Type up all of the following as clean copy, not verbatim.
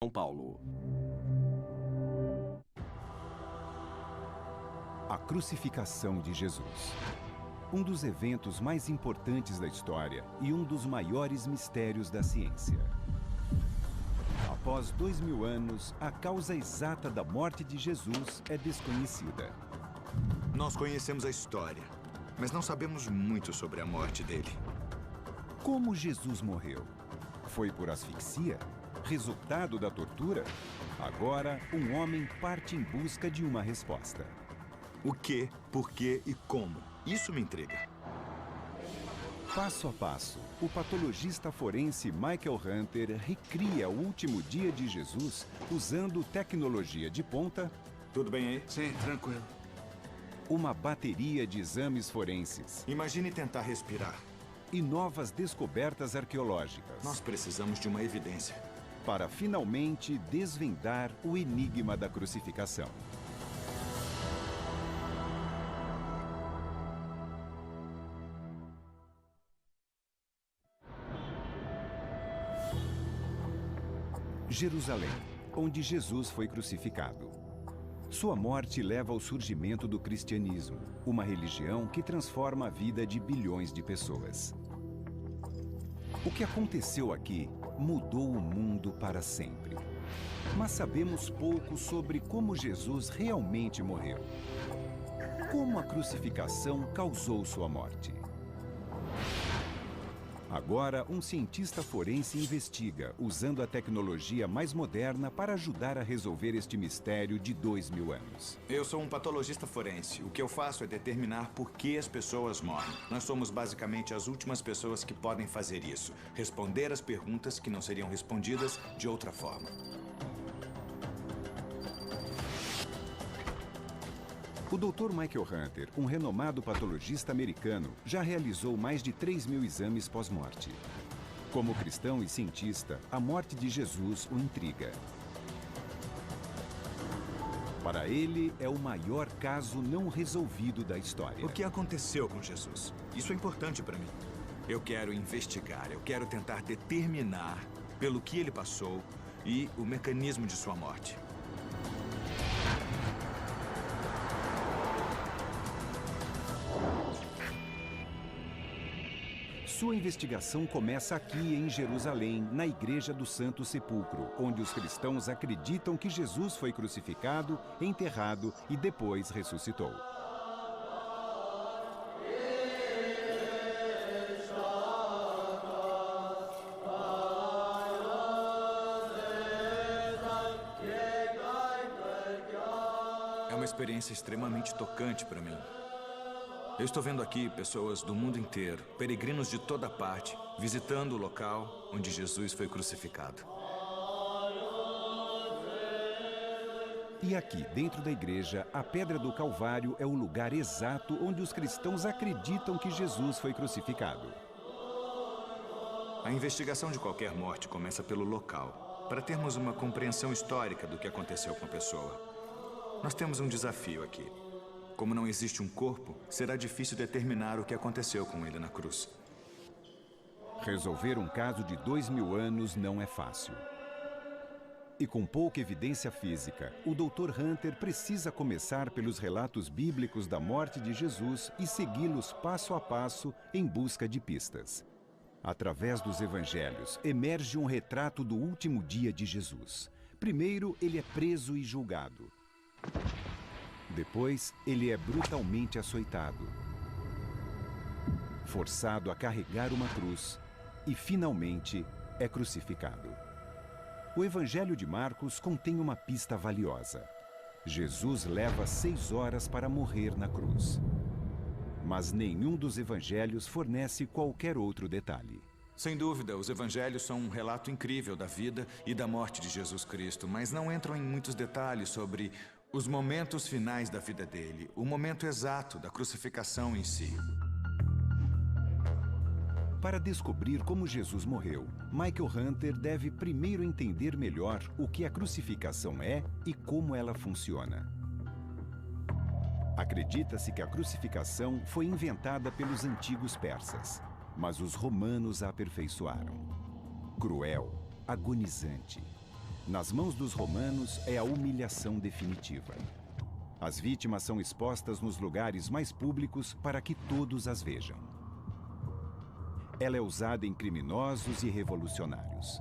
São Paulo. A crucificação de Jesus. Um dos eventos mais importantes da história e um dos maiores mistérios da ciência. Após 2000 anos, a causa exata da morte de Jesus é desconhecida. Nós conhecemos a história, mas não sabemos muito sobre a morte dele. Como Jesus morreu? Foi por asfixia? Resultado da tortura? Agora, um homem parte em busca de uma resposta. O que, por quê e como? Isso me intriga. Passo a passo, o patologista forense Michael Hunter recria o último dia de Jesus usando tecnologia de ponta. Tudo bem aí? Sim, tranquilo. Uma bateria de exames forenses. Imagine tentar respirar. E novas descobertas arqueológicas. Nós precisamos de uma evidência. Para finalmente desvendar o enigma da crucificação. Jerusalém, onde Jesus foi crucificado. Sua morte leva ao surgimento do cristianismo, uma religião que transforma a vida de bilhões de pessoas. O que aconteceu aqui mudou o mundo para sempre. Mas sabemos pouco sobre como Jesus realmente morreu. Como a crucificação causou sua morte. Agora, um cientista forense investiga, usando a tecnologia mais moderna para ajudar a resolver este mistério de 2000 anos. Eu sou um patologista forense. O que eu faço é determinar por que as pessoas morrem. Nós somos basicamente as últimas pessoas que podem fazer isso. Responder as perguntas que não seriam respondidas de outra forma. O Dr. Michael Hunter, um renomado patologista americano, já realizou mais de 3.000 exames pós-morte. Como cristão e cientista, a morte de Jesus o intriga. Para ele, é o maior caso não resolvido da história. O que aconteceu com Jesus? Isso é importante para mim. Eu quero investigar, eu quero tentar determinar pelo que ele passou e o mecanismo de sua morte. Sua investigação começa aqui em Jerusalém, na Igreja do Santo Sepulcro, onde os cristãos acreditam que Jesus foi crucificado, enterrado e depois ressuscitou. É uma experiência extremamente tocante para mim. Eu estou vendo aqui pessoas do mundo inteiro, peregrinos de toda parte, visitando o local onde Jesus foi crucificado. E aqui, dentro da igreja, a Pedra do Calvário é o lugar exato onde os cristãos acreditam que Jesus foi crucificado. A investigação de qualquer morte começa pelo local, para termos uma compreensão histórica do que aconteceu com a pessoa. Nós temos um desafio aqui. Como não existe um corpo, será difícil determinar o que aconteceu com ele na cruz. Resolver um caso de 2000 anos não é fácil. E com pouca evidência física, o Dr. Hunter precisa começar pelos relatos bíblicos da morte de Jesus e segui-los passo a passo em busca de pistas. Através dos evangelhos, emerge um retrato do último dia de Jesus. Primeiro, ele é preso e julgado. Depois, ele é brutalmente açoitado, forçado a carregar uma cruz e, finalmente, é crucificado. O Evangelho de Marcos contém uma pista valiosa. Jesus leva 6 horas para morrer na cruz. Mas nenhum dos evangelhos fornece qualquer outro detalhe. Sem dúvida, os evangelhos são um relato incrível da vida e da morte de Jesus Cristo, mas não entram em muitos detalhes sobre os momentos finais da vida dele, o momento exato da crucificação em si. Para descobrir como Jesus morreu, Michael Hunter deve primeiro entender melhor o que a crucificação é e como ela funciona. Acredita-se que a crucificação foi inventada pelos antigos persas, mas os romanos a aperfeiçoaram. Cruel, agonizante. Nas mãos dos romanos é a humilhação definitiva. As vítimas são expostas nos lugares mais públicos para que todos as vejam. Ela é usada em criminosos e revolucionários.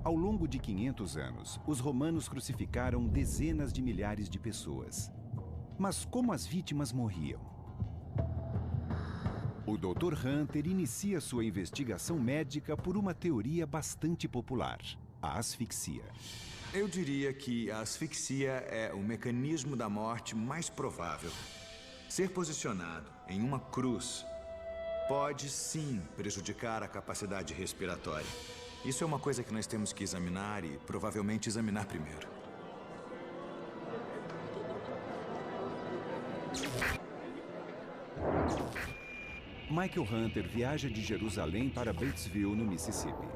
Ao longo de 500 anos, os romanos crucificaram dezenas de milhares de pessoas. Mas como as vítimas morriam? O Dr. Hunter inicia sua investigação médica por uma teoria bastante popular: a asfixia. Eu diria que a asfixia é o mecanismo da morte mais provável. Ser posicionado em uma cruz pode, sim, prejudicar a capacidade respiratória. Isso é uma coisa que nós temos que examinar e provavelmente examinar primeiro. Michael Hunter viaja de Jerusalém para Batesville, no Mississippi.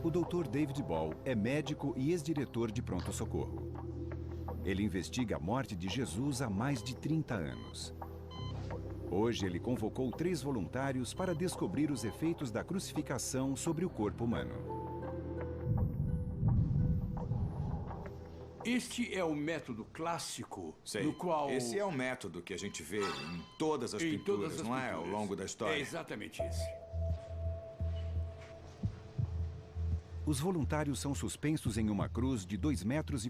O Dr. David Ball é médico e ex-diretor de pronto-socorro. Ele investiga a morte de Jesus há mais de 30 anos. Hoje, ele convocou 3 voluntários para descobrir os efeitos da crucificação sobre o corpo humano. Este é o método clássico, Sei. no qual... Esse é o método que a gente vê em todas as pinturas, não é? Ao longo da história. É exatamente esse. Os voluntários são suspensos em uma cruz de 2,40 metros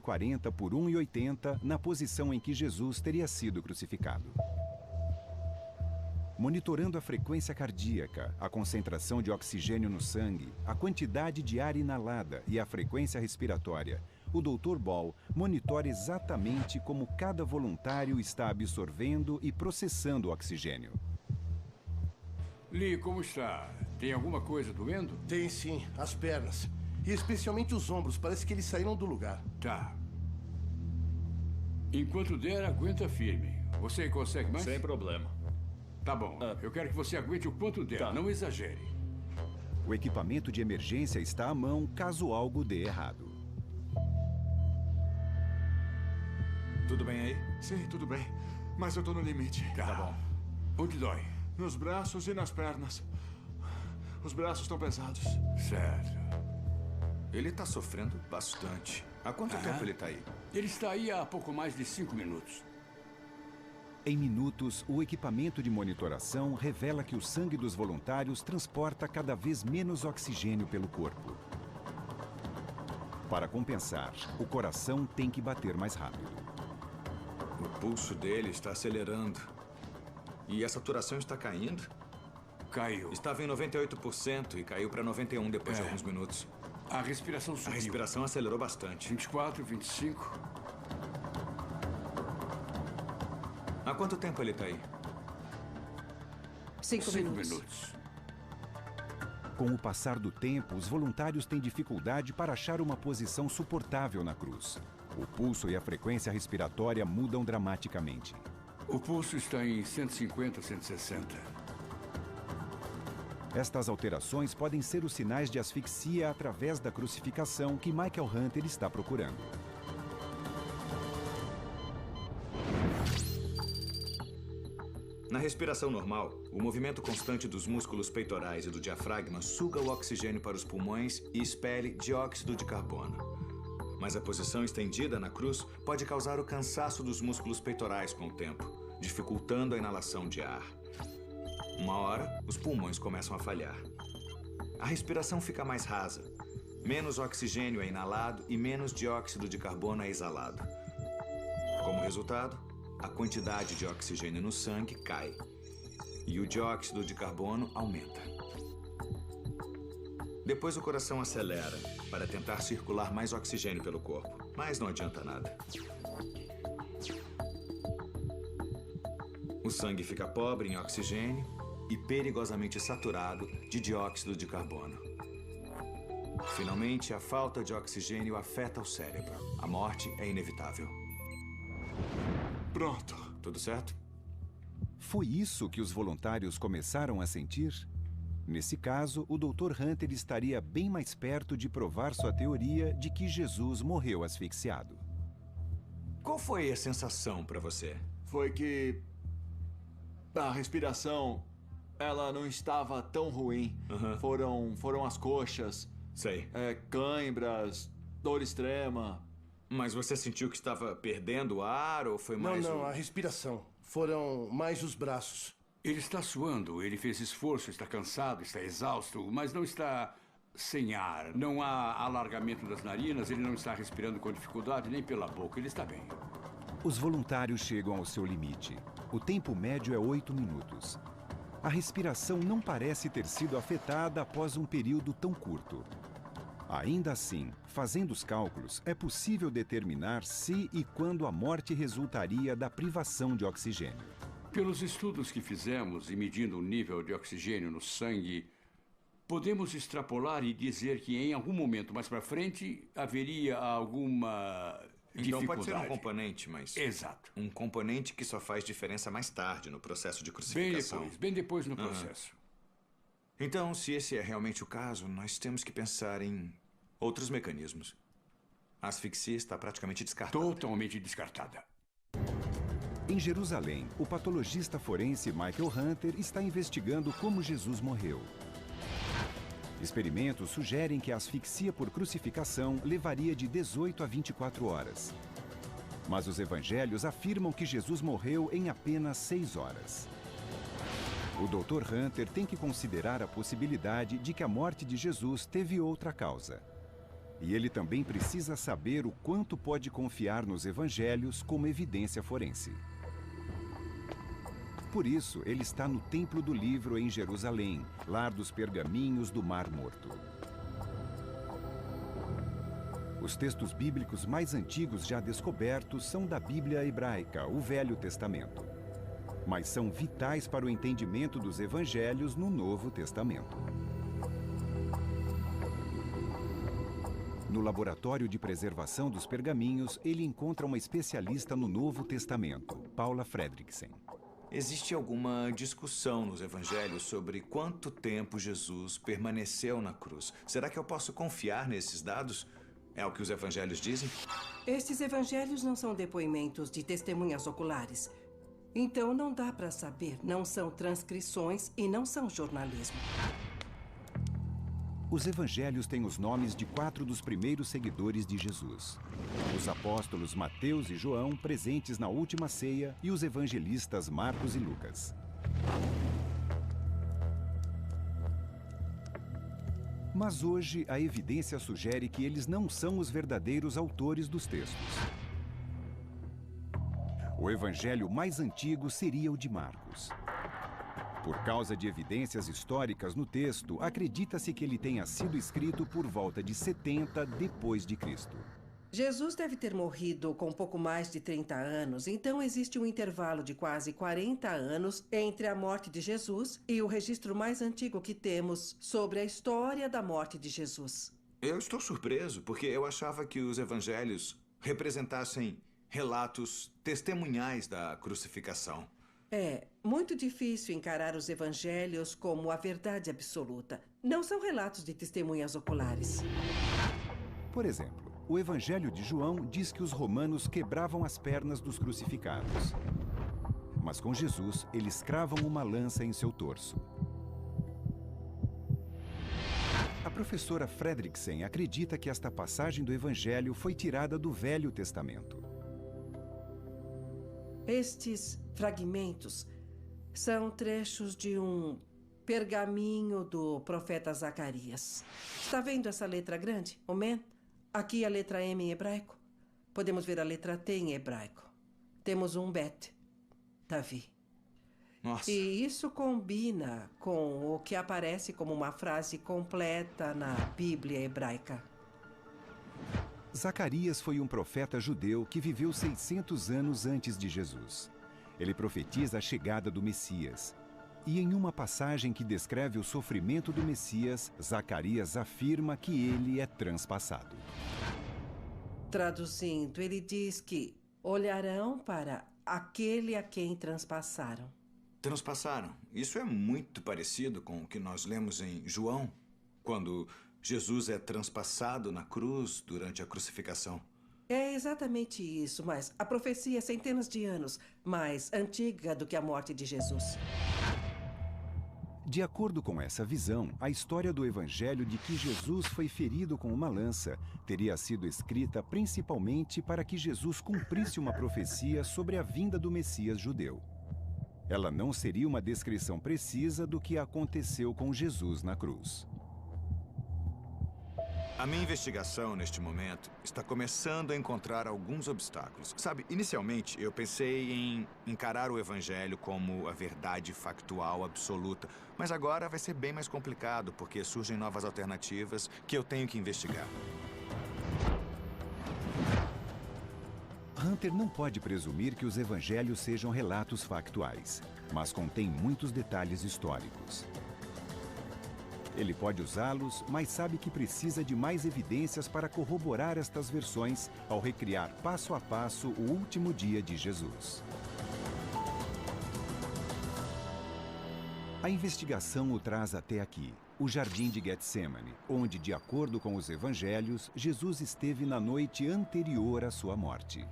por 1,80 na posição em que Jesus teria sido crucificado. Monitorando a frequência cardíaca, a concentração de oxigênio no sangue, a quantidade de ar inalada e a frequência respiratória, o Dr. Ball monitora exatamente como cada voluntário está absorvendo e processando o oxigênio. Lee, como está? Tem alguma coisa doendo? Tem sim, as pernas. E especialmente os ombros, parece que eles saíram do lugar. Tá. Enquanto der, aguenta firme. Você consegue mais? Sem problema. Tá bom. Eu quero que você aguente o quanto der, Tá. não exagere. O equipamento de emergência está à mão caso algo dê errado. Tudo bem aí? Sim, tudo bem. Mas eu tô no limite. Tá bom. Onde dói? Nos braços e nas pernas. Os braços estão pesados. Certo. Ele está sofrendo bastante. Há quanto tempo ele está aí? Ele está aí há pouco mais de 5 minutos. Em minutos, o equipamento de monitoração revela que o sangue dos voluntários transporta cada vez menos oxigênio pelo corpo. Para compensar, o coração tem que bater mais rápido. O pulso dele está acelerando. E a saturação está caindo? Caiu. Estava em 98% e caiu para 91% depois de alguns minutos. A respiração A subiu. respiração acelerou bastante. 24, 25. Há quanto tempo ele está aí? 5 5 minutos. minutos. Com o passar do tempo, os voluntários têm dificuldade para achar uma posição suportável na cruz. O pulso e a frequência respiratória mudam dramaticamente. O pulso está em 150, 160. Estas alterações podem ser os sinais de asfixia através da crucificação que Michael Hunter está procurando. Na respiração normal, o movimento constante dos músculos peitorais e do diafragma suga o oxigênio para os pulmões e expele dióxido de carbono. Mas a posição estendida na cruz pode causar o cansaço dos músculos peitorais com o tempo, dificultando a inalação de ar. Uma hora, os pulmões começam a falhar. A respiração fica mais rasa. Menos oxigênio é inalado e menos dióxido de carbono é exalado. Como resultado, a quantidade de oxigênio no sangue cai e o dióxido de carbono aumenta. Depois o coração acelera para tentar circular mais oxigênio pelo corpo, mas não adianta nada. O sangue fica pobre em oxigênio e perigosamente saturado de dióxido de carbono. Finalmente, a falta de oxigênio afeta o cérebro. A morte é inevitável. Pronto. Tudo certo? Foi isso que os voluntários começaram a sentir? Nesse caso, o Dr. Hunter estaria bem mais perto de provar sua teoria de que Jesus morreu asfixiado. Qual foi a sensação para você? foi que a respiração, ela não estava tão ruim. Foram as coxas, Sei. cãibras, dor extrema. Mas você sentiu que estava perdendo ar ou foi Não, mais não, a respiração. Foram mais os braços. Ele está suando, ele fez esforço, está cansado, está exausto, mas não está sem ar. Não há alargamento das narinas, ele não está respirando com dificuldade nem pela boca, ele está bem. Os voluntários chegam ao seu limite. O tempo médio é 8 minutos. A respiração não parece ter sido afetada após um período tão curto. Ainda assim, fazendo os cálculos, é possível determinar se e quando a morte resultaria da privação de oxigênio. Pelos estudos que fizemos e medindo o nível de oxigênio no sangue, podemos extrapolar e dizer que em algum momento mais para frente haveria alguma Então dificuldade. pode ser um componente, mas... Exato. Um componente que só faz diferença mais tarde no processo de crucificação. Bem depois no processo. Então, se esse é realmente o caso, nós temos que pensar em outros mecanismos. A asfixia está praticamente descartada. Totalmente descartada. Em Jerusalém, o patologista forense Michael Hunter está investigando como Jesus morreu. Experimentos sugerem que a asfixia por crucificação levaria de 18 a 24 horas. Mas os evangelhos afirmam que Jesus morreu em apenas 6 horas. O Dr. Hunter tem que considerar a possibilidade de que a morte de Jesus teve outra causa. E ele também precisa saber o quanto pode confiar nos evangelhos como evidência forense. Por isso, ele está no Templo do Livro em Jerusalém, lar dos pergaminhos do Mar Morto. Os textos bíblicos mais antigos já descobertos são da Bíblia hebraica, o Velho Testamento. Mas são vitais para o entendimento dos evangelhos no Novo Testamento. No laboratório de preservação dos pergaminhos, ele encontra uma especialista no Novo Testamento, Paula Fredriksen. Existe alguma discussão nos evangelhos sobre quanto tempo Jesus permaneceu na cruz? Será que eu posso confiar nesses dados? É o que os evangelhos dizem? Estes evangelhos não são depoimentos de testemunhas oculares. Então não dá para saber. Não são transcrições e não são jornalismo. Os evangelhos têm os nomes de 4 dos primeiros seguidores de Jesus. Os apóstolos Mateus e João, presentes na última ceia, e os evangelistas Marcos e Lucas. Mas hoje a evidência sugere que eles não são os verdadeiros autores dos textos. O evangelho mais antigo seria o de Marcos. Por causa de evidências históricas no texto, acredita-se que ele tenha sido escrito por volta de 70 depois de Cristo. Jesus deve ter morrido com pouco mais de 30 anos, então existe um intervalo de quase 40 anos entre a morte de Jesus e o registro mais antigo que temos sobre a história da morte de Jesus. Eu estou surpreso, porque eu achava que os evangelhos representassem relatos testemunhais da crucificação. É muito difícil encarar os evangelhos como a verdade absoluta. Não são relatos de testemunhas oculares. Por exemplo, o Evangelho de João diz que os romanos quebravam as pernas dos crucificados. Mas com Jesus, eles cravam uma lança em seu torso. A professora Fredriksen acredita que esta passagem do Evangelho foi tirada do Velho Testamento. Estes fragmentos são trechos de um pergaminho do profeta Zacarias. Está vendo essa letra grande, o Men? Aqui a letra M em hebraico. Podemos ver a letra T em hebraico. Temos um Bet, Davi. Nossa. E isso combina com o que aparece como uma frase completa na Bíblia hebraica. Zacarias foi um profeta judeu que viveu 600 anos antes de Jesus. Ele profetiza a chegada do Messias. E em uma passagem que descreve o sofrimento do Messias, Zacarias afirma que ele é transpassado. Traduzindo, ele diz que olharão para aquele a quem transpassaram. Transpassaram. Isso é muito parecido com o que nós lemos em João, quando Jesus é transpassado na cruz durante a crucificação. É exatamente isso, mas a profecia é centenas de anos mais antiga do que a morte de Jesus. De acordo com essa visão, a história do Evangelho de que Jesus foi ferido com uma lança teria sido escrita principalmente para que Jesus cumprisse uma profecia sobre a vinda do Messias judeu. Ela não seria uma descrição precisa do que aconteceu com Jesus na cruz. A minha investigação, neste momento, está começando a encontrar alguns obstáculos. Sabe, inicialmente eu pensei em encarar o Evangelho como a verdade factual absoluta. Mas agora vai ser bem mais complicado, porque surgem novas alternativas que eu tenho que investigar. Hunter não pode presumir que os evangelhos sejam relatos factuais, mas contêm muitos detalhes históricos. Ele pode usá-los, mas sabe que precisa de mais evidências para corroborar estas versões ao recriar passo a passo o último dia de Jesus. A investigação o traz até aqui, o Jardim de Getsemane, onde, de acordo com os evangelhos, Jesus esteve na noite anterior à sua morte.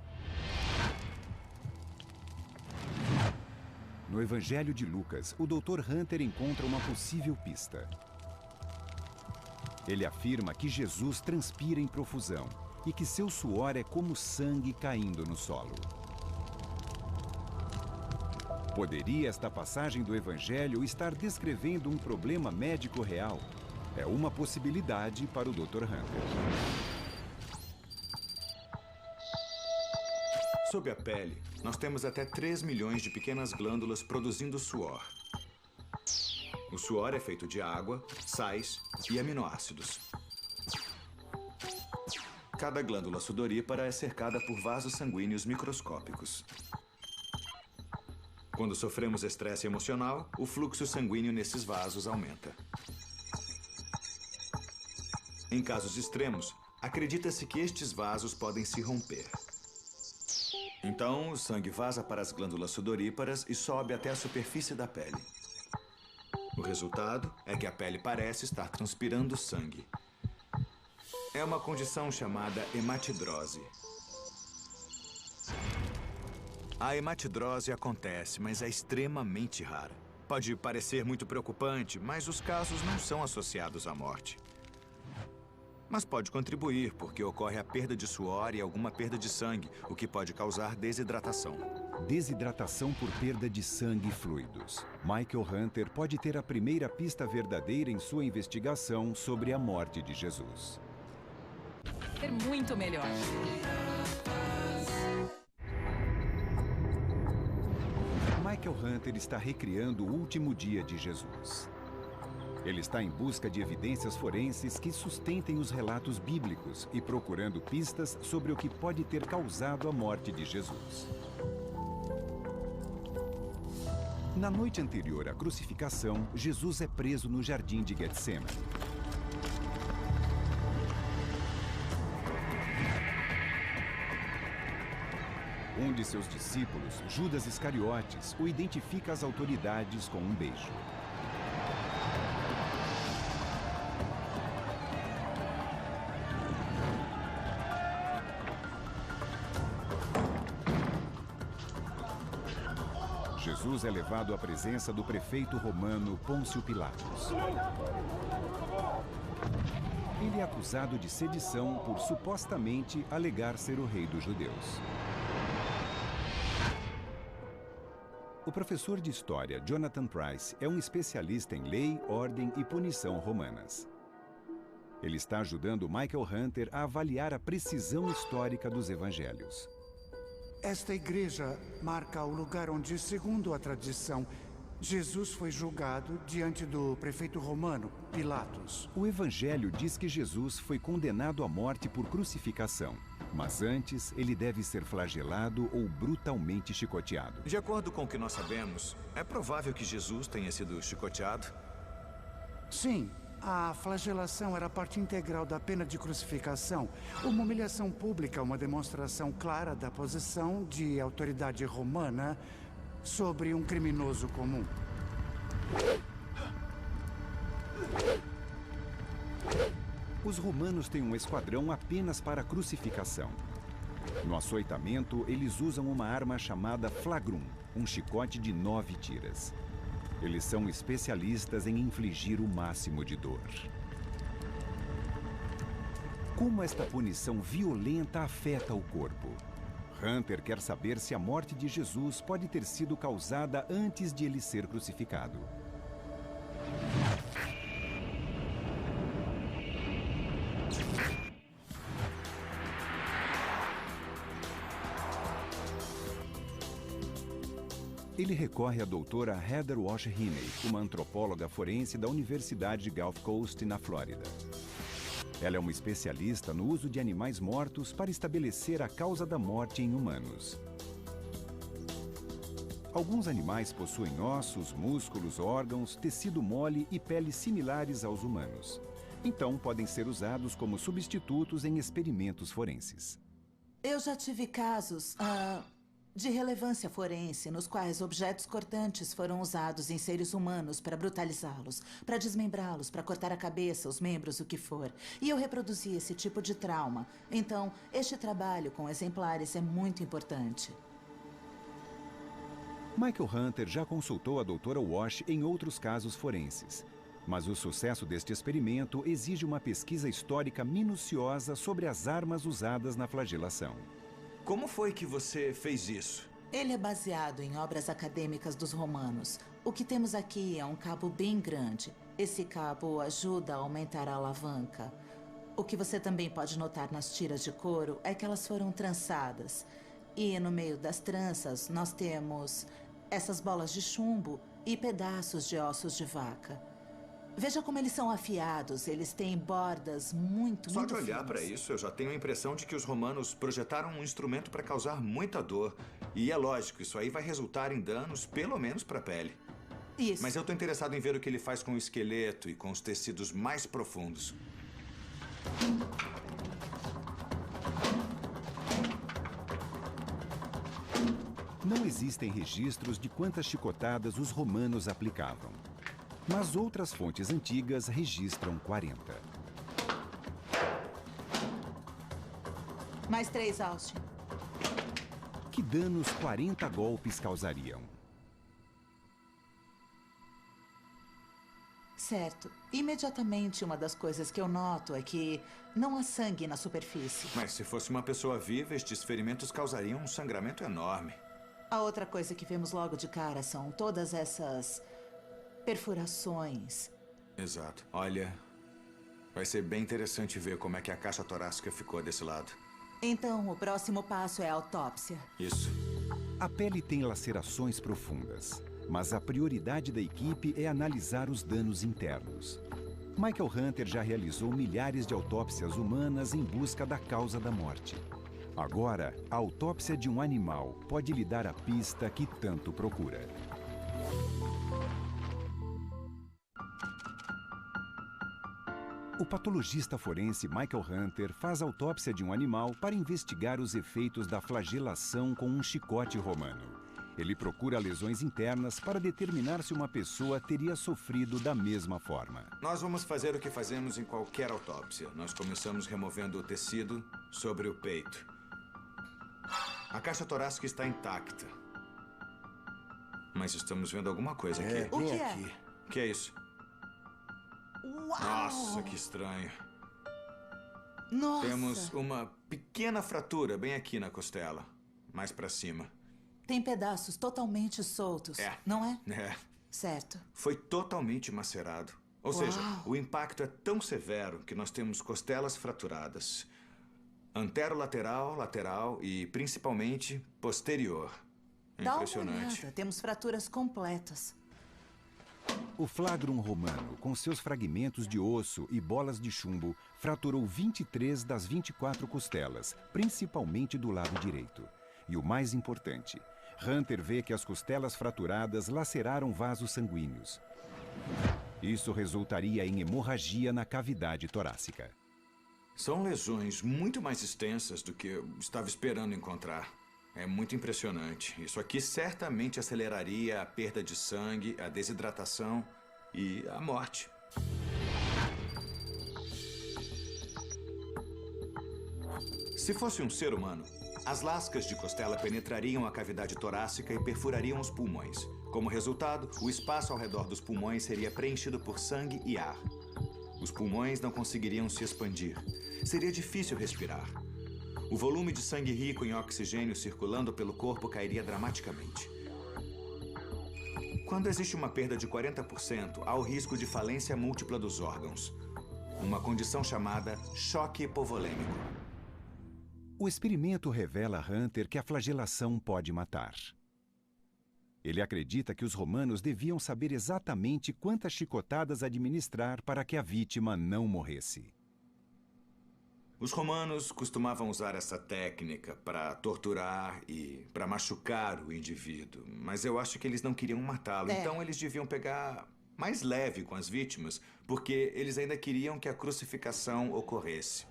No Evangelho de Lucas, o Dr. Hunter encontra uma possível pista. Ele afirma que Jesus transpira em profusão e que seu suor é como sangue caindo no solo. Poderia esta passagem do Evangelho estar descrevendo um problema médico real? É uma possibilidade para o Dr. Hunter. Sob a pele, nós temos até 3 milhões de pequenas glândulas produzindo suor. O suor é feito de água, sais e aminoácidos. Cada glândula sudorípara é cercada por vasos sanguíneos microscópicos. Quando sofremos estresse emocional, o fluxo sanguíneo nesses vasos aumenta. Em casos extremos, acredita-se que estes vasos podem se romper. Então, o sangue vaza para as glândulas sudoríparas e sobe até a superfície da pele. O resultado é que a pele parece estar transpirando sangue. É uma condição chamada hematidrose. A hematidrose acontece, mas é extremamente rara. Pode parecer muito preocupante, mas os casos não são associados à morte. Mas pode contribuir, porque ocorre a perda de suor e alguma perda de sangue, o que pode causar desidratação. Desidratação por perda de sangue e fluidos. Michael Hunter pode ter a primeira pista verdadeira em sua investigação sobre a morte de Jesus. É muito melhor. Michael Hunter está recriando o último dia de Jesus. Ele está em busca de evidências forenses que sustentem os relatos bíblicos e procurando pistas sobre o que pode ter causado a morte de Jesus. Na noite anterior à crucificação, Jesus é preso no Jardim de Getsemane. Um de seus discípulos, Judas Iscariotes, o identifica às autoridades com um beijo. Jesus é levado à presença do prefeito romano Pôncio Pilatos. Ele é acusado de sedição por supostamente alegar ser o rei dos judeus. O professor de história Jonathan Price é um especialista em lei, ordem e punição romanas. Ele está ajudando Michael Hunter a avaliar a precisão histórica dos evangelhos. Esta igreja marca o lugar onde, segundo a tradição, Jesus foi julgado diante do prefeito romano, Pilatos. O evangelho diz que Jesus foi condenado à morte por crucificação, mas antes ele deve ser flagelado ou brutalmente chicoteado. De acordo com o que nós sabemos, é provável que Jesus tenha sido chicoteado? Sim, a flagelação era parte integral da pena de crucificação. Uma humilhação pública, uma demonstração clara da posição de autoridade romana sobre um criminoso comum. Os romanos têm um esquadrão apenas para a crucificação. No açoitamento, eles usam uma arma chamada flagrum, um chicote de 9 tiras. Eles são especialistas em infligir o máximo de dor. Como esta punição violenta afeta o corpo? Hunter quer saber se a morte de Jesus pode ter sido causada antes de ele ser crucificado. Ele recorre à doutora Heather Walsh Heaney, uma antropóloga forense da Universidade de Gulf Coast, na Flórida. Ela é uma especialista no uso de animais mortos para estabelecer a causa da morte em humanos. Alguns animais possuem ossos, músculos, órgãos, tecido mole e pele similares aos humanos. Então, podem ser usados como substitutos em experimentos forenses. Eu já tive casos de relevância forense, nos quais objetos cortantes foram usados em seres humanos para brutalizá-los, para desmembrá-los, para cortar a cabeça, os membros, o que for. E eu reproduzi esse tipo de trauma. Então, este trabalho com exemplares é muito importante. Michael Hunter já consultou a doutora Walsh em outros casos forenses. Mas o sucesso deste experimento exige uma pesquisa histórica minuciosa sobre as armas usadas na flagelação. Como foi que você fez isso? Ele é baseado em obras acadêmicas dos romanos. O que temos aqui é um cabo bem grande. Esse cabo ajuda a aumentar a alavanca. O que você também pode notar nas tiras de couro é que elas foram trançadas. E no meio das tranças nós temos essas bolas de chumbo e pedaços de ossos de vaca. Veja como eles são afiados, eles têm bordas muito Só de finas. olhar para isso, eu já tenho a impressão de que os romanos projetaram um instrumento para causar muita dor. E é lógico, isso aí vai resultar em danos, pelo menos para a pele. Isso. Mas eu estou interessado em ver o que ele faz com o esqueleto e com os tecidos mais profundos. Não existem registros de quantas chicotadas os romanos aplicavam. Mas outras fontes antigas registram 40. Mais 3, Austin. Que danos 40 golpes causariam? Certo. Imediatamente, uma das coisas que eu noto é que não há sangue na superfície. Mas se fosse uma pessoa viva, estes ferimentos causariam um sangramento enorme. A outra coisa que vemos logo de cara são todas essas perfurações. Exato. Olha, vai ser bem interessante ver como é que a caixa torácica ficou desse lado. Então, o próximo passo é a autópsia. Isso. A pele tem lacerações profundas, mas a prioridade da equipe é analisar os danos internos. Michael Hunter já realizou milhares de autópsias humanas em busca da causa da morte. Agora, a autópsia de um animal pode lhe dar a pista que tanto procura. O patologista forense Michael Hunter faz autópsia de um animal para investigar os efeitos da flagelação com um chicote romano. Ele procura lesões internas para determinar se uma pessoa teria sofrido da mesma forma. Nós vamos fazer o que fazemos em qualquer autópsia. Nós começamos removendo o tecido sobre o peito. A caixa torácica está intacta. Mas estamos vendo alguma coisa aqui. O que é? aqui. O que é isso? Uau! Nossa, que estranho. Nossa! Temos uma pequena fratura bem aqui na costela. Mais pra cima. Tem pedaços totalmente soltos, não é? É. Certo. Foi totalmente macerado. Ou seja, o impacto é tão severo que nós temos costelas fraturadas. Anterolateral, lateral e, principalmente, posterior. Dá uma Impressionante. olhada, temos fraturas completas. O flagrum romano, com seus fragmentos de osso e bolas de chumbo, fraturou 23 das 24 costelas, principalmente do lado direito. E o mais importante, Hunter vê que as costelas fraturadas laceraram vasos sanguíneos. Isso resultaria em hemorragia na cavidade torácica. São lesões muito mais extensas do que eu estava esperando encontrar. É muito impressionante. Isso aqui certamente aceleraria a perda de sangue, a desidratação e a morte. Se fosse um ser humano, As lascas de costela penetrariam a cavidade torácica e perfurariam os pulmões. Como resultado, o espaço ao redor dos pulmões seria preenchido por sangue e ar. Os pulmões não conseguiriam se expandir. Seria difícil respirar. O volume de sangue rico em oxigênio circulando pelo corpo cairia dramaticamente. Quando existe uma perda de 40%, há o risco de falência múltipla dos órgãos. Uma condição chamada choque hipovolêmico. O experimento revela a Hunter que a flagelação pode matar. Ele acredita que os romanos deviam saber exatamente quantas chicotadas administrar para que a vítima não morresse. Os romanos costumavam usar essa técnica para torturar e para machucar o indivíduo, mas eu acho que eles não queriam matá-lo, então eles deviam pegar mais leve com as vítimas, porque eles ainda queriam que a crucificação ocorresse.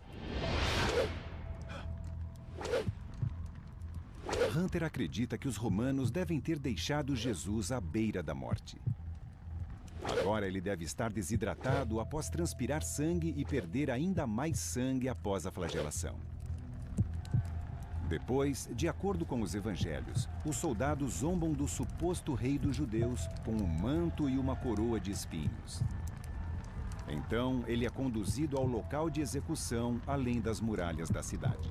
Hunter acredita que os romanos devem ter deixado Jesus à beira da morte. Agora ele deve estar desidratado após transpirar sangue e perder ainda mais sangue após a flagelação. Depois, de acordo com os evangelhos, os soldados zombam do suposto rei dos judeus com um manto e uma coroa de espinhos. Então, ele é conduzido ao local de execução além das muralhas da cidade.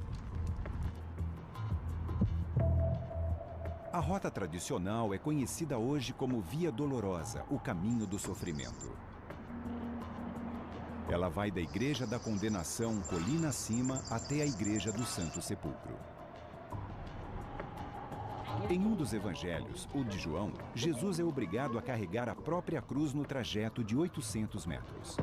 A rota tradicional é conhecida hoje como Via Dolorosa, o caminho do sofrimento. Ela vai da Igreja da Condenação, colina acima, até a Igreja do Santo Sepulcro. Em um dos evangelhos, o de João, Jesus é obrigado a carregar a própria cruz no trajeto de 800 metros.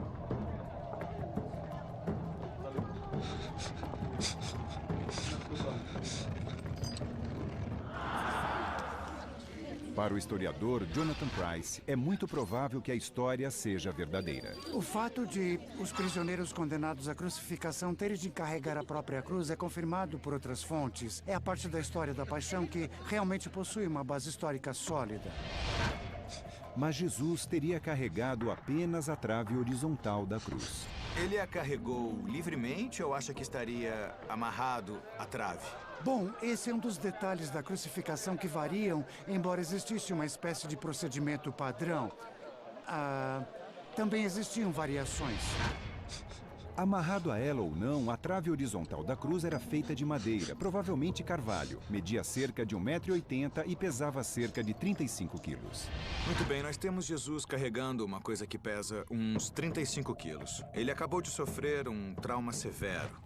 Para o historiador Jonathan Price, é muito provável que a história seja verdadeira. O fato de os prisioneiros condenados à crucificação terem de carregar a própria cruz é confirmado por outras fontes. É a parte da história da paixão que realmente possui uma base histórica sólida. Mas Jesus teria carregado apenas a trave horizontal da cruz. Ele a carregou livremente ou acha que estaria amarrado à trave? Bom, esse é um dos detalhes da crucificação que variam, embora existisse uma espécie de procedimento padrão. Também existiam variações. Amarrado a ela ou não, a trave horizontal da cruz era feita de madeira, provavelmente carvalho. Media cerca de 1,80 m e pesava cerca de 35 quilos. Muito bem, nós temos Jesus carregando uma coisa que pesa uns 35 quilos. Ele acabou de sofrer um trauma severo.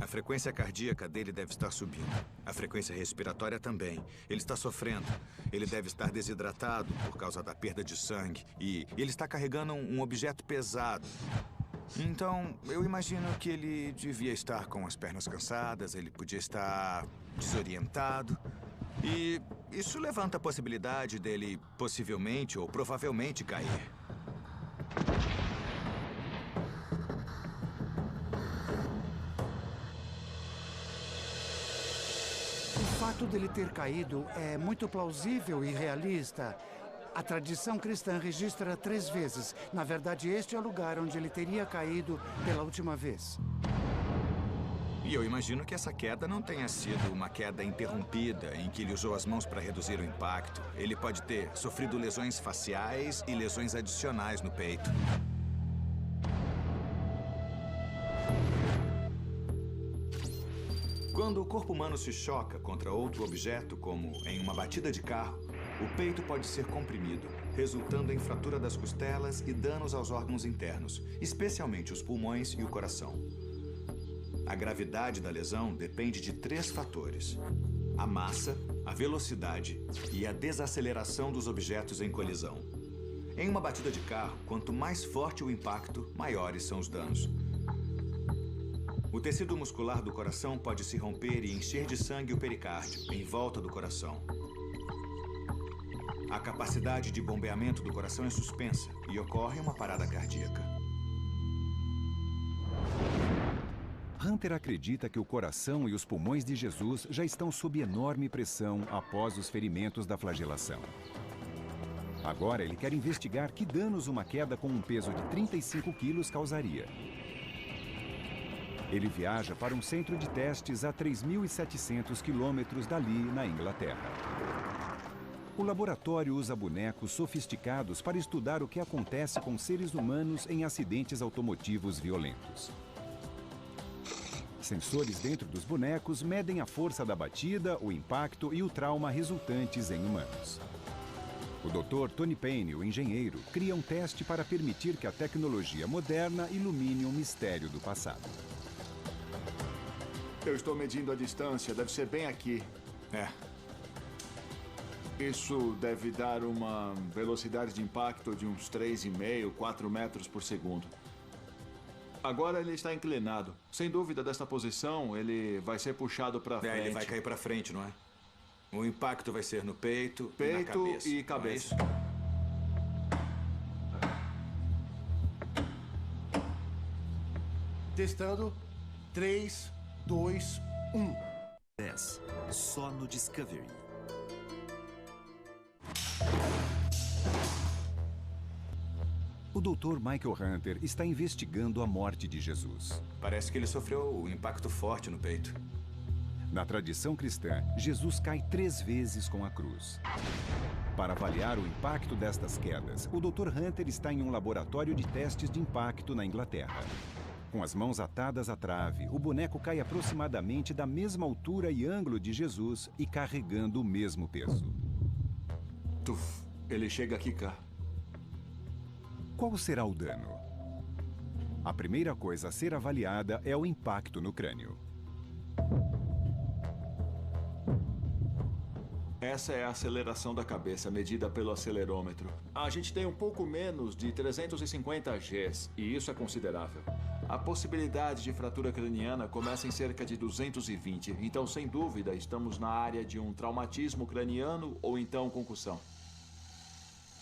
A frequência cardíaca dele deve estar subindo. A frequência respiratória também. Ele está sofrendo. Ele deve estar desidratado por causa da perda de sangue. E ele está carregando um objeto pesado. Então, eu imagino que ele devia estar com as pernas cansadas, ele podia estar desorientado. E isso levanta a possibilidade dele possivelmente ou provavelmente cair. O fato dele ter caído é muito plausível e realista. A tradição cristã registra 3 vezes. Na verdade, este é o lugar onde ele teria caído pela última vez. E eu imagino que essa queda não tenha sido uma queda interrompida, em que ele usou as mãos para reduzir o impacto. Ele pode ter sofrido lesões faciais e lesões adicionais no peito. Quando o corpo humano se choca contra outro objeto, como em uma batida de carro, o peito pode ser comprimido, resultando em fratura das costelas e danos aos órgãos internos, especialmente os pulmões e o coração. A gravidade da lesão depende de 3 fatores: a massa, a velocidade e a desaceleração dos objetos em colisão. Em uma batida de carro, quanto mais forte o impacto, maiores são os danos. O tecido muscular do coração pode se romper e encher de sangue o pericárdio, em volta do coração. A capacidade de bombeamento do coração é suspensa e ocorre uma parada cardíaca. Hunter acredita que o coração e os pulmões de Jesus já estão sob enorme pressão após os ferimentos da flagelação. Agora ele quer investigar que danos uma queda com um peso de 35 quilos causaria. Ele viaja para um centro de testes a 3.700 quilômetros dali, na Inglaterra. O laboratório usa bonecos sofisticados para estudar o que acontece com seres humanos em acidentes automotivos violentos. Sensores dentro dos bonecos medem a força da batida, o impacto e o trauma resultantes em humanos. O Dr. Tony Payne, o engenheiro, cria um teste para permitir que a tecnologia moderna ilumine o mistério do passado. Eu estou medindo a distância, deve ser bem aqui. Isso deve dar uma velocidade de impacto de uns 3,5, 4 metros por segundo. Agora ele está inclinado. Sem dúvida, desta posição, ele vai ser puxado para frente. Ele vai cair para frente, não é? O impacto vai ser no peito e na cabeça. E cabeça. Testando. 3, 2, 1. 10. Só no Discovery. O Dr. Michael Hunter está investigando a morte de Jesus. Parece que ele sofreu um impacto forte no peito. Na tradição cristã, Jesus cai 3 vezes com a cruz. Para avaliar o impacto destas quedas, o Dr. Hunter está em um laboratório de testes de impacto na Inglaterra. Com as mãos atadas à trave, o boneco cai aproximadamente da mesma altura e ângulo de Jesus e carregando o mesmo peso. Tuf, ele chega aqui, cá. Qual será o dano? A primeira coisa a ser avaliada é o impacto no crânio. Essa é a aceleração da cabeça, medida pelo acelerômetro. A gente tem um pouco menos de 350 Gs, e isso é considerável. A possibilidade de fratura craniana começa em cerca de 220, então, sem dúvida, estamos na área de um traumatismo craniano ou então concussão.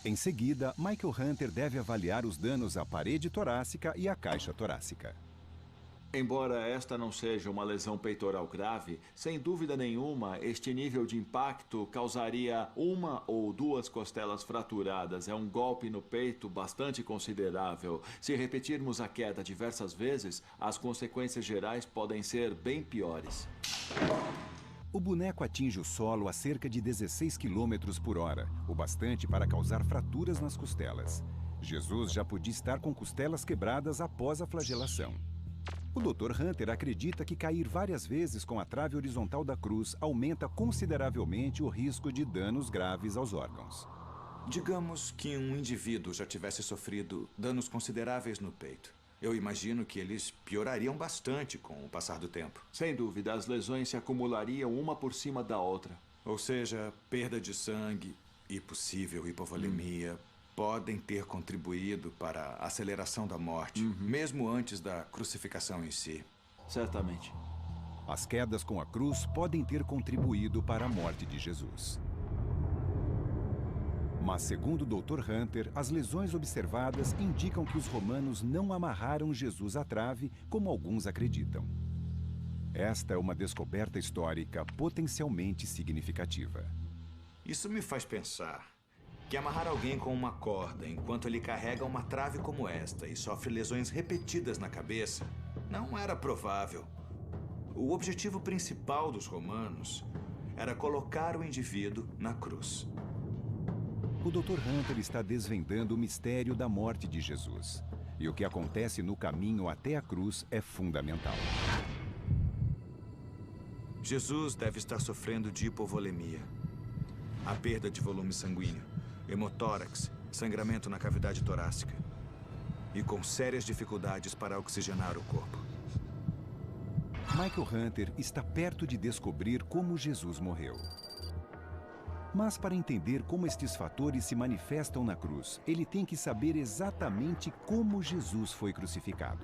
Em seguida, Michael Hunter deve avaliar os danos à parede torácica e à caixa torácica. Embora esta não seja uma lesão peitoral grave, sem dúvida nenhuma, este nível de impacto causaria 1 ou 2 costelas fraturadas. É um golpe no peito bastante considerável. Se repetirmos a queda diversas vezes, as consequências gerais podem ser bem piores. O boneco atinge o solo a cerca de 16 km por hora, o bastante para causar fraturas nas costelas. Jesus já podia estar com costelas quebradas após a flagelação. O Dr. Hunter acredita que cair várias vezes com a trave horizontal da cruz aumenta consideravelmente o risco de danos graves aos órgãos. Digamos que um indivíduo já tivesse sofrido danos consideráveis no peito. Eu imagino que eles piorariam bastante com o passar do tempo. Sem dúvida, as lesões se acumulariam uma por cima da outra. Ou seja, perda de sangue e possível hipovolemia podem ter contribuído para a aceleração da morte, mesmo antes da crucificação em si. Certamente. As quedas com a cruz podem ter contribuído para a morte de Jesus. Mas, segundo o Dr. Hunter, as lesões observadas indicam que os romanos não amarraram Jesus à trave, como alguns acreditam. Esta é uma descoberta histórica potencialmente significativa. Isso me faz pensar que amarrar alguém com uma corda enquanto ele carrega uma trave como esta e sofre lesões repetidas na cabeça não era provável. O objetivo principal dos romanos era colocar o indivíduo na cruz. O Dr. Hunter está desvendando o mistério da morte de Jesus. E o que acontece no caminho até a cruz é fundamental. Jesus deve estar sofrendo de hipovolemia, a perda de volume sanguíneo, hemotórax, sangramento na cavidade torácica e com sérias dificuldades para oxigenar o corpo. Michael Hunter está perto de descobrir como Jesus morreu. Mas para entender como estes fatores se manifestam na cruz, ele tem que saber exatamente como Jesus foi crucificado.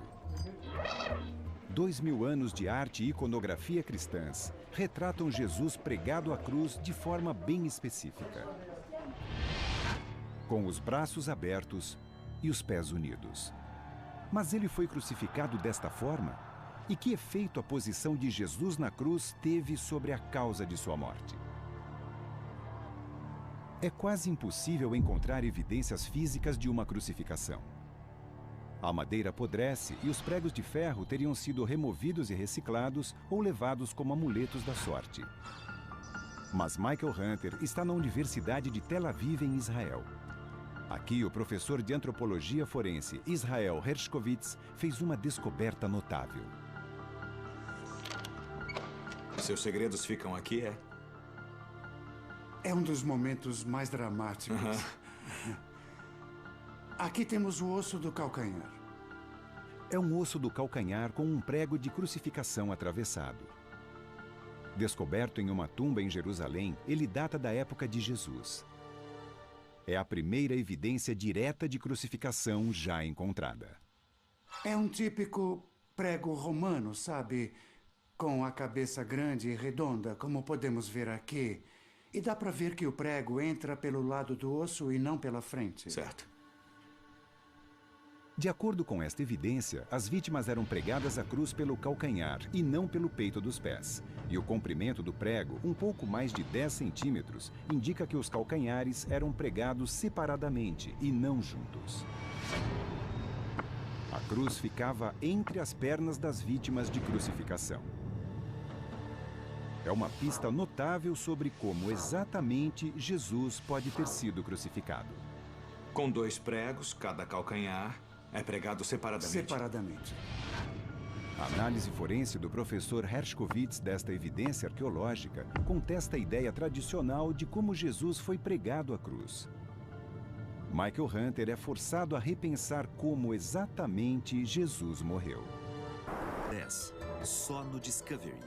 2000 anos de arte e iconografia cristãs retratam Jesus pregado à cruz de forma bem específica, com os braços abertos e os pés unidos. Mas ele foi crucificado desta forma? E que efeito a posição de Jesus na cruz teve sobre a causa de sua morte? É quase impossível encontrar evidências físicas de uma crucificação. A madeira apodrece e os pregos de ferro teriam sido removidos e reciclados ou levados como amuletos da sorte. Mas Michael Hunter está na Universidade de Tel Aviv, em Israel. Aqui, o professor de antropologia forense Israel Hershkovitz fez uma descoberta notável. Seus segredos ficam aqui, é? É um dos momentos mais dramáticos. Aqui temos o osso do calcanhar. É um osso do calcanhar com um prego de crucificação atravessado. Descoberto em uma tumba em Jerusalém, ele data da época de Jesus. É a primeira evidência direta de crucificação já encontrada. É um típico prego romano, sabe? Com a cabeça grande e redonda, como podemos ver aqui. E dá para ver que o prego entra pelo lado do osso e não pela frente. Certo. De acordo com esta evidência, as vítimas eram pregadas à cruz pelo calcanhar e não pelo peito dos pés. E o comprimento do prego, um pouco mais de 10 centímetros, indica que os calcanhares eram pregados separadamente e não juntos. A cruz ficava entre as pernas das vítimas de crucificação. É uma pista notável sobre como exatamente Jesus pode ter sido crucificado. Com 2 pregos, cada calcanhar é pregado separadamente. Separadamente. A análise forense do professor Hershkovitz desta evidência arqueológica contesta a ideia tradicional de como Jesus foi pregado à cruz. Michael Hunter é forçado a repensar como exatamente Jesus morreu. 10. Só no Discovery.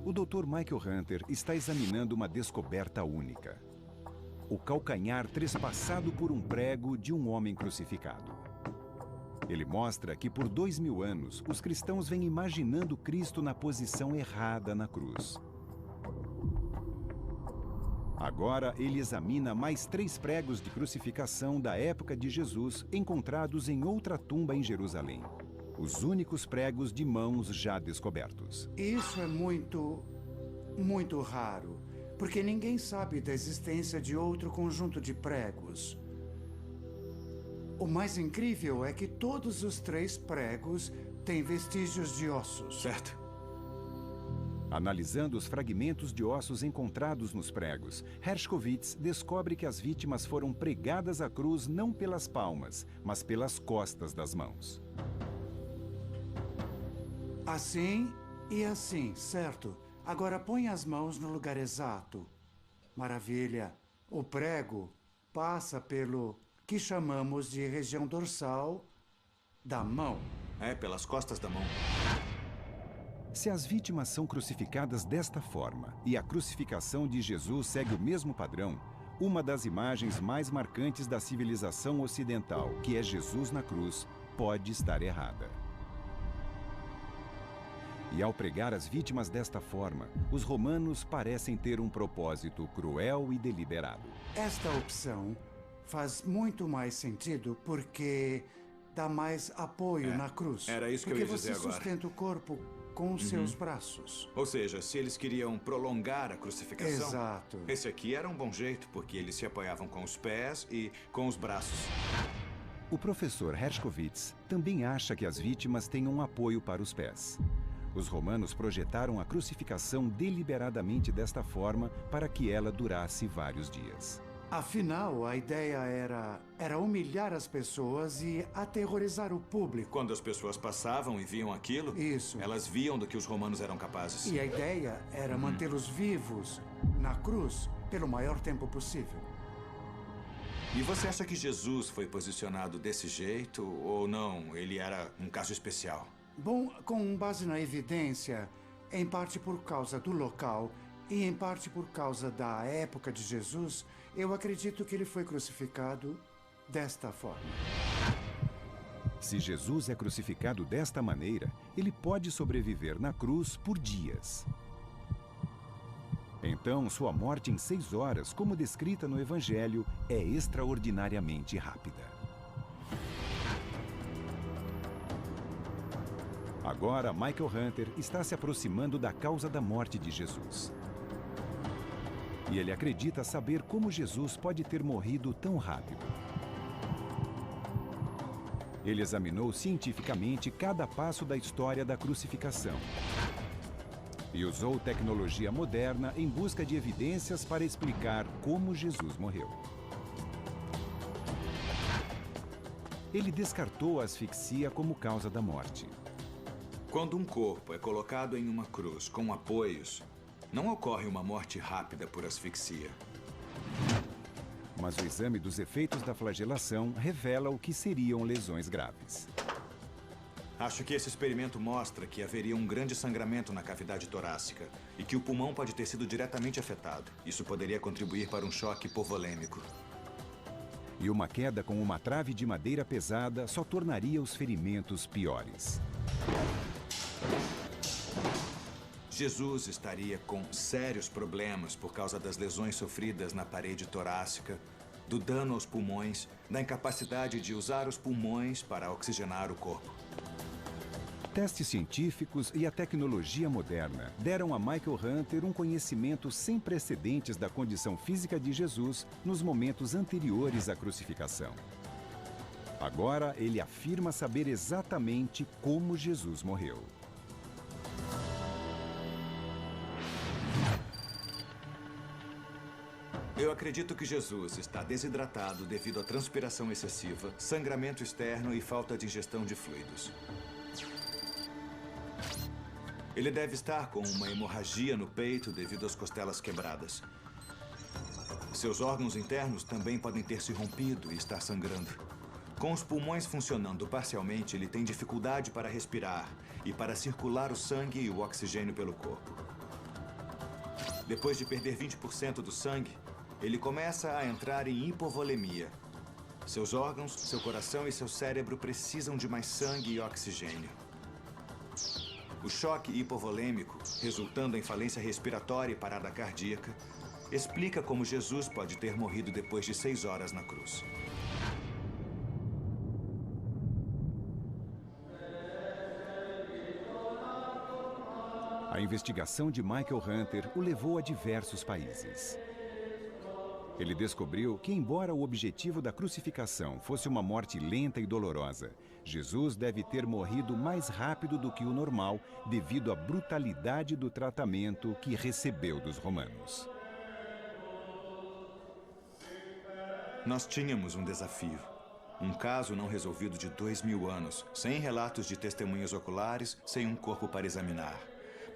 O Dr. Michael Hunter está examinando uma descoberta única. O calcanhar trespassado por um prego de um homem crucificado. Ele mostra que por 2000 anos, os cristãos vêm imaginando Cristo na posição errada na cruz. Agora, ele examina mais 3 pregos de crucificação da época de Jesus encontrados em outra tumba em Jerusalém. Os únicos pregos de mãos já descobertos. Isso é muito raro, porque ninguém sabe da existência de outro conjunto de pregos. O mais incrível é que todos os 3 pregos têm vestígios de ossos. Certo. Analisando os fragmentos de ossos encontrados nos pregos, Hershkovitz descobre que as vítimas foram pregadas à cruz não pelas palmas, mas pelas costas das mãos. Assim e assim, certo? Agora põe as mãos no lugar exato. Maravilha. O prego passa pelo que chamamos de região dorsal da mão. É, pelas costas da mão. Se as vítimas são crucificadas desta forma e a crucificação de Jesus segue o mesmo padrão, uma das imagens mais marcantes da civilização ocidental, que é Jesus na cruz, pode estar errada. E ao pregar as vítimas desta forma, os romanos parecem ter um propósito cruel e deliberado. Esta opção faz muito mais sentido porque dá mais apoio na cruz. Era isso que eu ia dizer agora. Porque você sustenta o corpo com os seus braços. Ou seja, se eles queriam prolongar a crucificação... Exato. Esse aqui era um bom jeito, porque eles se apoiavam com os pés e com os braços. O professor Hershkovitz também acha que as vítimas têm um apoio para os pés. Os romanos projetaram a crucificação deliberadamente desta forma para que ela durasse vários dias. Afinal, a ideia era humilhar as pessoas e aterrorizar o público. Quando as pessoas passavam e viam aquilo, isso, elas viam do que os romanos eram capazes. E a ideia era mantê-los vivos na cruz pelo maior tempo possível. E você acha que Jesus foi posicionado desse jeito ou não? Ele era um caso especial? Bom, com base na evidência, em parte por causa do local e em parte por causa da época de Jesus, eu acredito que ele foi crucificado desta forma. Se Jesus é crucificado desta maneira, ele pode sobreviver na cruz por dias. Então, sua morte em 6 horas, como descrita no Evangelho, é extraordinariamente rápida. Agora, Michael Hunter está se aproximando da causa da morte de Jesus. E ele acredita saber como Jesus pode ter morrido tão rápido. Ele examinou cientificamente cada passo da história da crucificação e usou tecnologia moderna em busca de evidências para explicar como Jesus morreu. Ele descartou a asfixia como causa da morte. Quando um corpo é colocado em uma cruz com apoios, não ocorre uma morte rápida por asfixia. Mas o exame dos efeitos da flagelação revela o que seriam lesões graves. Acho que esse experimento mostra que haveria um grande sangramento na cavidade torácica e que o pulmão pode ter sido diretamente afetado. Isso poderia contribuir para um choque hipovolêmico. E uma queda com uma trave de madeira pesada só tornaria os ferimentos piores. Jesus estaria com sérios problemas por causa das lesões sofridas na parede torácica, do dano aos pulmões, da incapacidade de usar os pulmões para oxigenar o corpo. Testes científicos e a tecnologia moderna deram a Michael Hunter um conhecimento sem precedentes da condição física de Jesus nos momentos anteriores à crucificação. Agora, ele afirma saber exatamente como Jesus morreu. Eu acredito que Jesus está desidratado devido à transpiração excessiva, sangramento externo e falta de ingestão de fluidos. Ele deve estar com uma hemorragia no peito devido às costelas quebradas. Seus órgãos internos também podem ter se rompido e estar sangrando. Com os pulmões funcionando parcialmente, ele tem dificuldade para respirar e para circular o sangue e o oxigênio pelo corpo. Depois de perder 20% do sangue, ele começa a entrar em hipovolemia. Seus órgãos, seu coração e seu cérebro precisam de mais sangue e oxigênio. O choque hipovolêmico, resultando em falência respiratória e parada cardíaca, explica como Jesus pode ter morrido depois de 6 horas na cruz. A investigação de Michael Hunter o levou a diversos países. Ele descobriu que, embora o objetivo da crucificação fosse uma morte lenta e dolorosa, Jesus deve ter morrido mais rápido do que o normal devido à brutalidade do tratamento que recebeu dos romanos. Nós tínhamos um desafio. Um caso não resolvido de 2000 anos, sem relatos de testemunhas oculares, sem um corpo para examinar.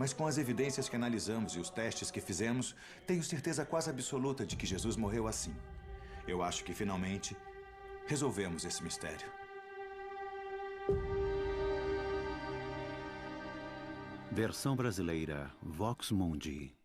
Mas com as evidências que analisamos e os testes que fizemos, tenho certeza quase absoluta de que Jesus morreu assim. Eu acho que, finalmente, resolvemos esse mistério. Versão brasileira, Vox Mundi.